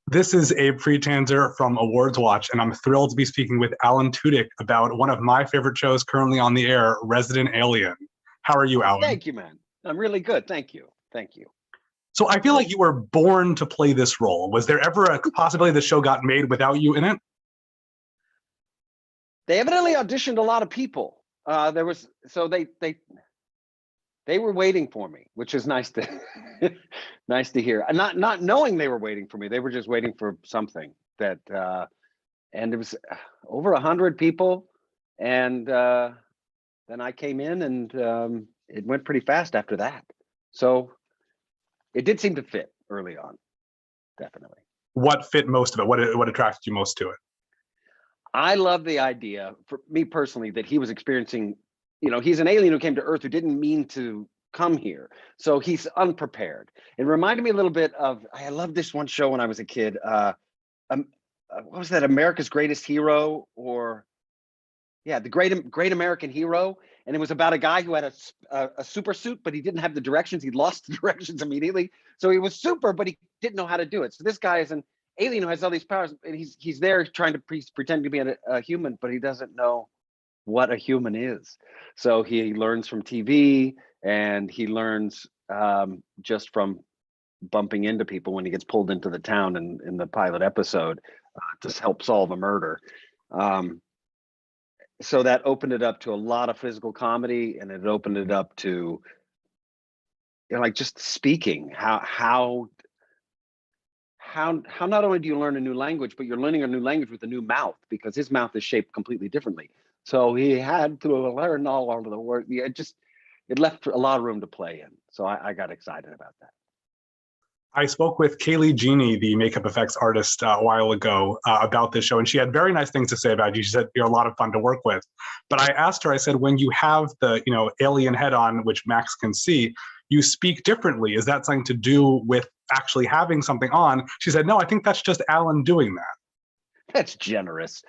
This is Abe Pretanzer from Awards Watch, and I'm thrilled to be speaking with Alan Tudyk about one of my favorite shows currently on the air, Resident Alien. How are you, Alan? Thank you, man. I'm really good. Thank you. Thank you. So I feel like you were born to play this role. Was there ever a possibility the show got made without you in it? They evidently auditioned a lot of people. They were waiting for me, which is nice to nice to hear. Not knowing they were waiting for me, they were just waiting for something that. And it was over 100 people, and then I came in, and it went pretty fast after that. So it did seem to fit early on, definitely. What fit most of it? What attracted you most to it? I love the idea, for me personally, that he was experiencing, he's an alien who came to Earth who didn't mean to come here. So he's unprepared. It reminded me a little bit of, I loved this one show when I was a kid. What was that? America's Greatest Hero, or the Great American Hero. And it was about a guy who had a super suit, but he didn't have the directions. He lost the directions immediately. So he was super, but he didn't know how to do it. So this guy is an alien who has all these powers, and he's there trying to pretend to be a human, but he doesn't know what a human is. So he learns from TV, and he learns just from bumping into people when he gets pulled into the town in the pilot episode to help solve a murder. So that opened it up to a lot of physical comedy, and it opened it up to like just speaking, how not only do you learn a new language, but you're learning a new language with a new mouth, because his mouth is shaped completely differently. So he had to learn all of the words. It left a lot of room to play in. So I got excited about that. I spoke with Kaylee Genie, the makeup effects artist, a while ago about this show, and she had very nice things to say about you. She said you're a lot of fun to work with. But I asked her, I said, when you have the alien head on, which Max can see, you speak differently. Is that something to do with actually having something on? She said, no, I think that's just Alan doing that. That's generous.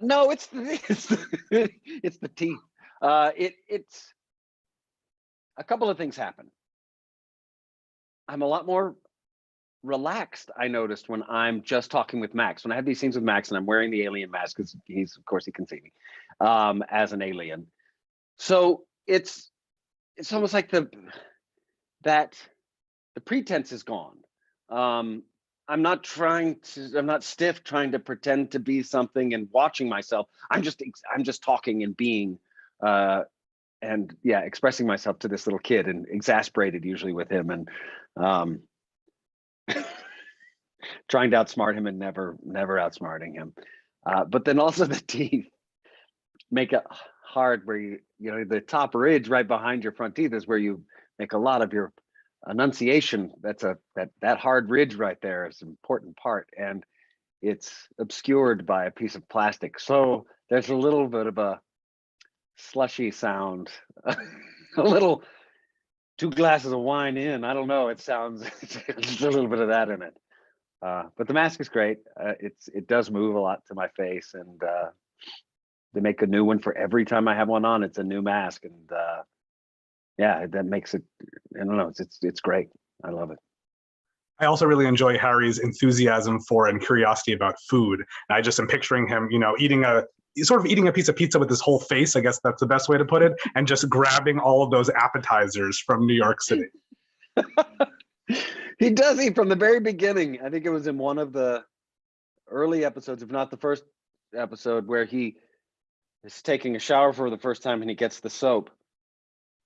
No, it's the teeth. It's a couple of things happen. I'm a lot more relaxed, I noticed, when I'm just talking with Max. When I have these scenes with Max and I'm wearing the alien mask, because of course he can see me as an alien. So it's almost like the pretense is gone. I'm not stiff trying to pretend to be something and watching myself. I'm just talking and being and expressing myself to this little kid, and exasperated usually with him, and trying to outsmart him and never outsmarting him. But then also the teeth make it hard, where the top ridge right behind your front teeth is where you make a lot of your enunciation. That hard ridge right there is an important part, and it's obscured by a piece of plastic. So there's a little bit of a slushy sound, a little 2 glasses of wine in. I don't know. It sounds there's a little bit of that in it. But the mask is great. It does move a lot to my face, and they make a new one for every time I have one on. It's a new mask, and that makes it. I don't know. It's great. I love it. I also really enjoy Harry's enthusiasm for and curiosity about food. And I just am picturing him, eating a piece of pizza with his whole face. I guess that's the best way to put it, and just grabbing all of those appetizers from New York City. He does eat from the very beginning. I think it was in one of the early episodes, if not the first episode, where he is taking a shower for the first time, and he gets the soap,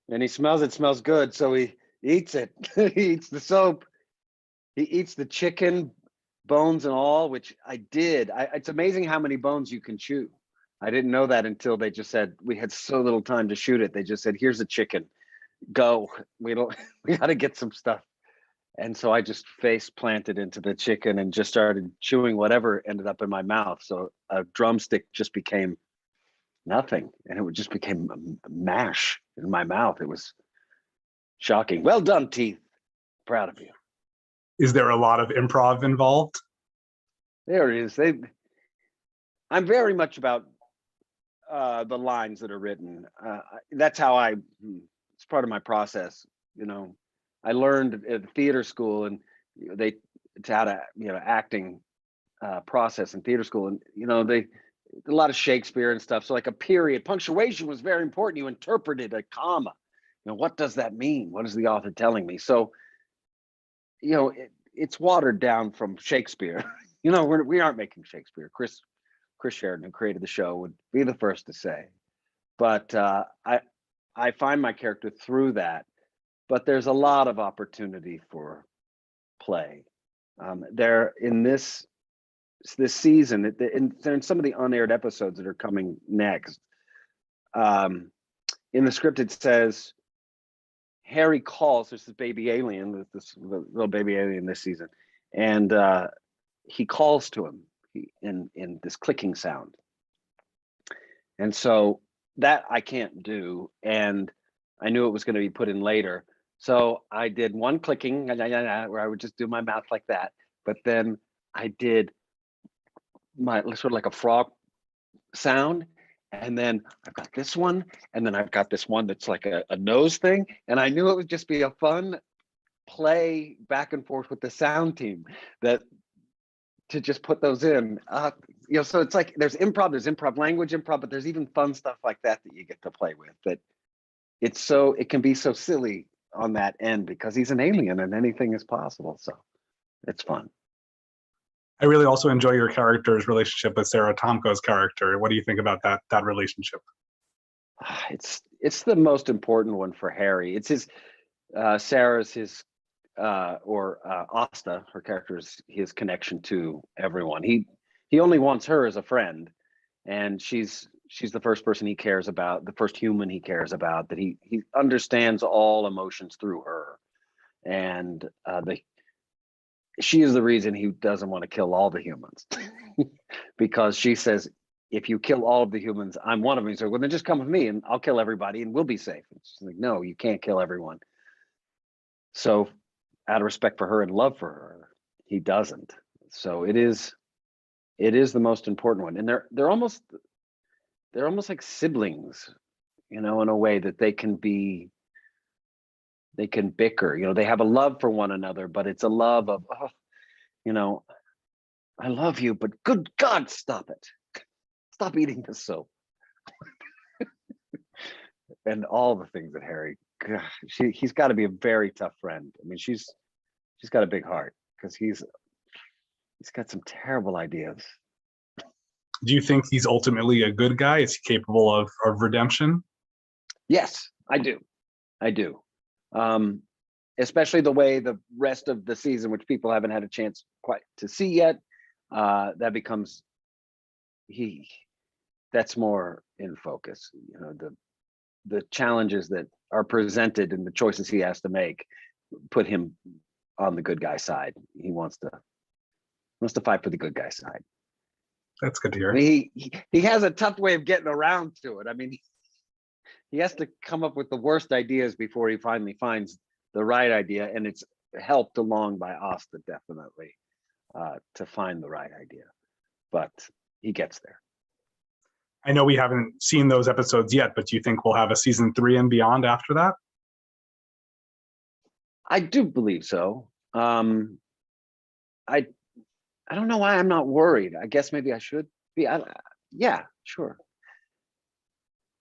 and he smells it smells good, so he eats it. He eats the soap. He eats the chicken, bones and all, which I did. It's amazing how many bones you can chew. I didn't know that until they just said, we had so little time to shoot it. They just said, here's a chicken, go. We got to get some stuff. And so I just face planted into the chicken and just started chewing whatever ended up in my mouth. So a drumstick just became nothing, and it just became mash in my mouth. It was shocking. Well done, teeth. Proud of you. Is there a lot of improv involved? There is. I'm very much about the lines that are written. That's how it's part of my process. I learned at theater school, and had a acting process in theater school, and they a lot of Shakespeare and stuff. So like a period, punctuation was very important. You interpreted a comma. What does that mean? What is the author telling me? So it's watered down from Shakespeare. We aren't making Shakespeare. Chris Sheridan, who created the show, would be the first to say. But I find my character through that. But there's a lot of opportunity for play. There in this season, in some of the unaired episodes that are coming next, in the script it says Harry calls. There's this baby alien, this little baby alien this season, and he calls to him in this clicking sound, and so that I can't do, and I knew it was going to be put in later, so I did one clicking where I would just do my mouth like that, but then I did my sort of like a frog sound, and then I've got this one, and then I've got this one that's like a nose thing, and I knew it would just be a fun play back and forth with the sound team to just put those in. So it's like there's improv language improv, but there's even fun stuff like that you get to play with. That it can be so silly on that end because he's an alien and anything is possible. So it's fun. I really also enjoy your character's relationship with Sarah, Tomko's character. What do you think about that relationship? It's the most important one for Harry. It's his Sarah's his Asta, her character, is his connection to everyone. He only wants her as a friend, and she's the first person he cares about, the first human he cares about, that he understands all emotions through her, and she is the reason he doesn't want to kill all the humans because she says, if you kill all of the humans, I'm one of them. He's like, well, then just come with me and I'll kill everybody and we'll be safe. And she's like, no, you can't kill everyone. So out of respect for her and love for her, he doesn't. So it is the most important one. And they're almost like siblings, in a way that they can bicker, they have a love for one another, but it's a love of, I love you, but good God, stop it. Stop eating the soap. And all the things that Harry, he's got to be a very tough friend. I mean, she's got a big heart because he's got some terrible ideas. Do you think he's ultimately a good guy? Is he capable of redemption? Yes, I do. Especially the way the rest of the season, which people haven't had a chance quite to see yet, that becomes that's more in focus. The challenges that are presented and the choices he has to make put him on the good guy side. He wants to fight for the good guy side. That's good to hear. I mean, he has a tough way of getting around to it. I mean, he has to come up with the worst ideas before he finally finds the right idea, and it's helped along by Asta definitely to find the right idea, but he gets there. I know we haven't seen those episodes yet, but do you think we'll have a season 3 and beyond after that? I do believe so. I don't know why I'm not worried. I guess maybe I should be. Yeah, sure.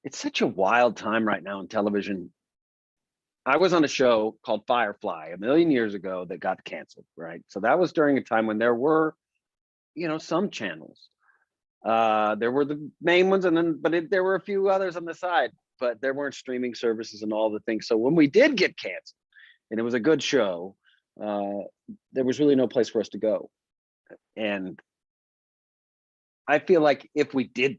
It's such a wild time right now in television. I was on a show called Firefly a million years ago that got canceled, right? So that was during a time when there were, some channels. There were the main ones, but there were a few others on the side, but there weren't streaming services and all the things. So when we did get canceled, and it was a good show, there was really no place for us to go. And I feel like if we did,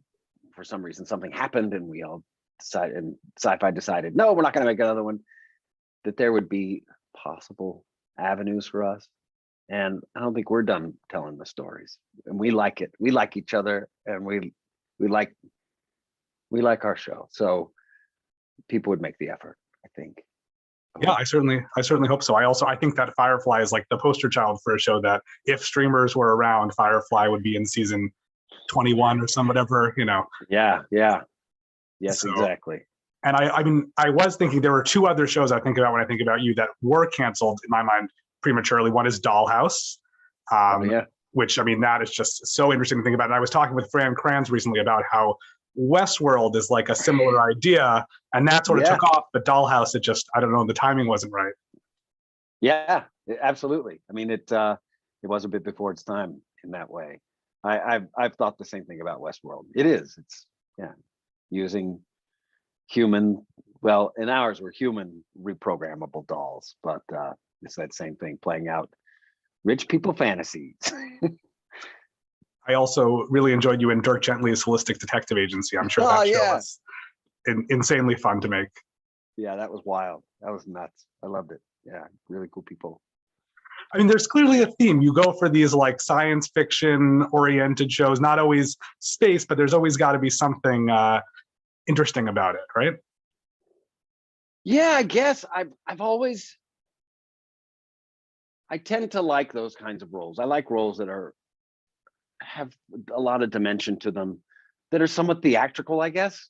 for some reason, something happened and we all decided, and Syfy decided, no, we're not going to make another one, that there would be possible avenues for us. And I don't think we're done telling the stories. And we like it. We like each other, and we like our show. So people would make the effort, I think. Yeah, I certainly hope so. I think that Firefly is like the poster child for a show that if streamers were around, Firefly would be in season 21 or some whatever, Yeah. Yes, so, exactly. And I was thinking there were two other shows I think about when I think about you that were canceled in my mind prematurely. One is Dollhouse, Oh yeah. Which, I mean, that is just so interesting to think about. And I was talking with Fran Kranz recently about how Westworld is like a similar idea, and that sort of Yeah. took off, but Dollhouse, it just, I don't know, the timing wasn't right. Yeah, absolutely. I mean, it was a bit before its time in that way. I've thought the same thing about Westworld. It's using human, well, in ours we're human reprogrammable dolls, but it's that same thing playing out rich people fantasies. I also really enjoyed you in Dirk Gently's Holistic Detective Agency. I'm sure Oh that show yeah. was insanely fun to make. Yeah, that was wild. That was nuts. I loved it. Yeah, really cool people. I mean, there's clearly a theme. You go for these like science fiction oriented shows, not always space, but there's always got to be something interesting about it, right? Yeah, I guess I've always, I tend to like those kinds of roles. I like roles that have a lot of dimension to them, that are somewhat theatrical, I guess.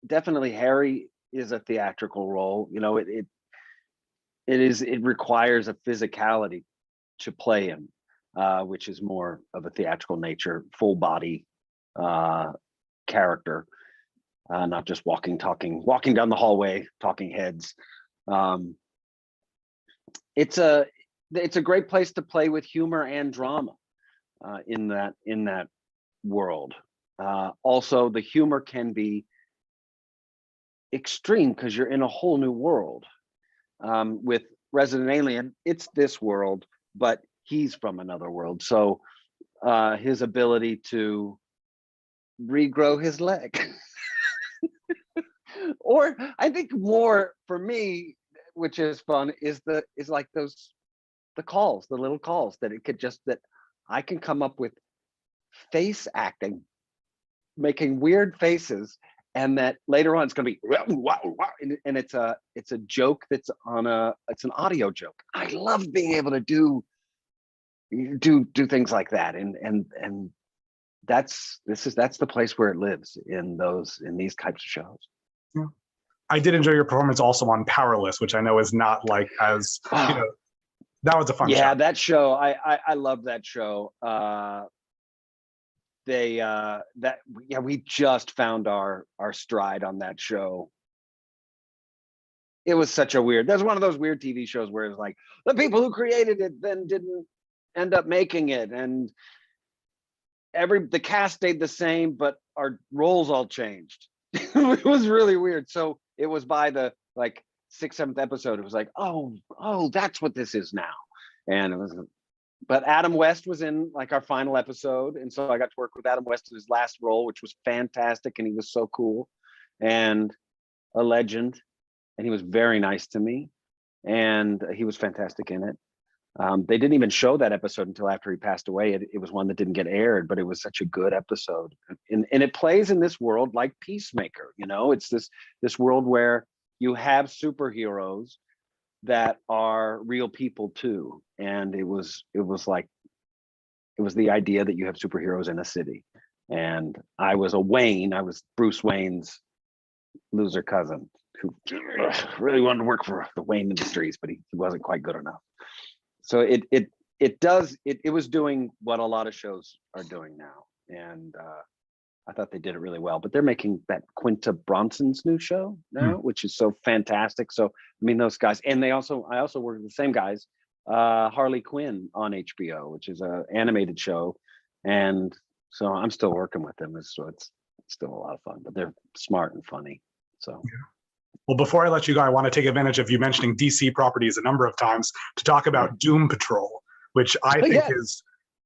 Definitely Harry is a theatrical role. You know, it requires a physicality to play him, which is more of a theatrical nature, full body character, not just walking down the hallway, talking heads. It's a great place to play with humor and drama in that world. Also, the humor can be extreme because you're in a whole new world. With Resident Alien, it's this world, but he's from another world. So his ability to regrow his leg. Or I think more for me, which is fun, is like the little calls that that I can come up with face acting, making weird faces, and that later on it's going to be and it's a joke that's it's an audio joke. I love being able to do things like that, and that's the place where it lives in these types of shows. Yeah. I did enjoy your performance also on Powerless, which I know is not like as, you know, that was a fun show. Yeah, that show, I love that show. We just found our stride on that show. It was such a weird, that's one of those weird TV shows where it's like the people who created it then didn't end up making it, and the cast stayed the same, but our roles all changed. It was really weird. So it was by the like 6th, 7th episode, it was like, oh, that's what this is now. And it was, but Adam West was in like our final episode, and so I got to work with Adam West in his last role, which was fantastic, and he was so cool and a legend, and he was very nice to me, and he was fantastic in it. They didn't even show that episode until after he passed away. It was one that didn't get aired, but it was such a good episode, and it plays in this world like Peacemaker. You know, it's this world where you have superheroes that are real people too, and it was the idea that you have superheroes in a city, and I was Bruce Wayne's loser cousin who really wanted to work for the Wayne Industries, but he wasn't quite good enough. So it was doing what a lot of shows are doing now, and I thought they did it really well. But they're making that Quinta Bronson's new show now, which is so fantastic. So I mean, those guys, and I also work with the same guys, Harley Quinn on HBO, which is an animated show, and so I'm still working with them. So it's still a lot of fun. But they're smart and funny. So. Yeah. Well, before I let you go, I want to take advantage of you mentioning DC properties a number of times to talk about Doom Patrol, which I think is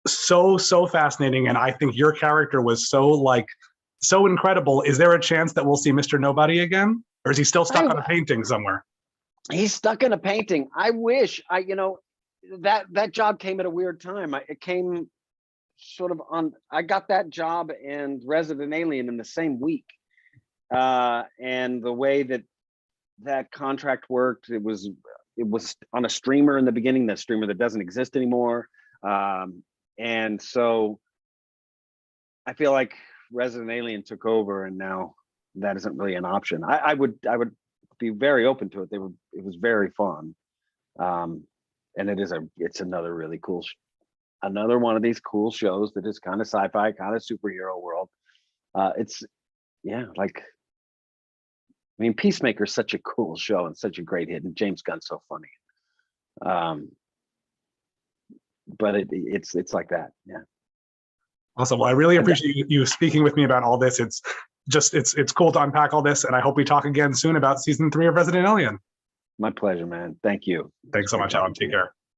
so fascinating, and I think your character was so incredible. Is there a chance that we'll see Mr. Nobody again, or is he still stuck on a painting somewhere? He's stuck in a painting. I wish that job came at a weird time. It came sort of on. I got that job and Resident Alien in the same week, and the way that contract worked, it was on a streamer in the beginning, that streamer that doesn't exist anymore. And so I feel like Resident Alien took over, and now that isn't really an option. I would be very open to it. It was very fun. And it's another really cool another one of these cool shows that is kind of sci-fi, kind of superhero world. It's like, I mean, Peacemaker's such a cool show and such a great hit, and James Gunn's so funny. But it's like that, yeah. Awesome. Well, I really appreciate you speaking with me about all this. It's cool to unpack all this, and I hope we talk again soon about season 3 of Resident Alien. My pleasure, man. Thank you. Thanks so much, Alan. Take care.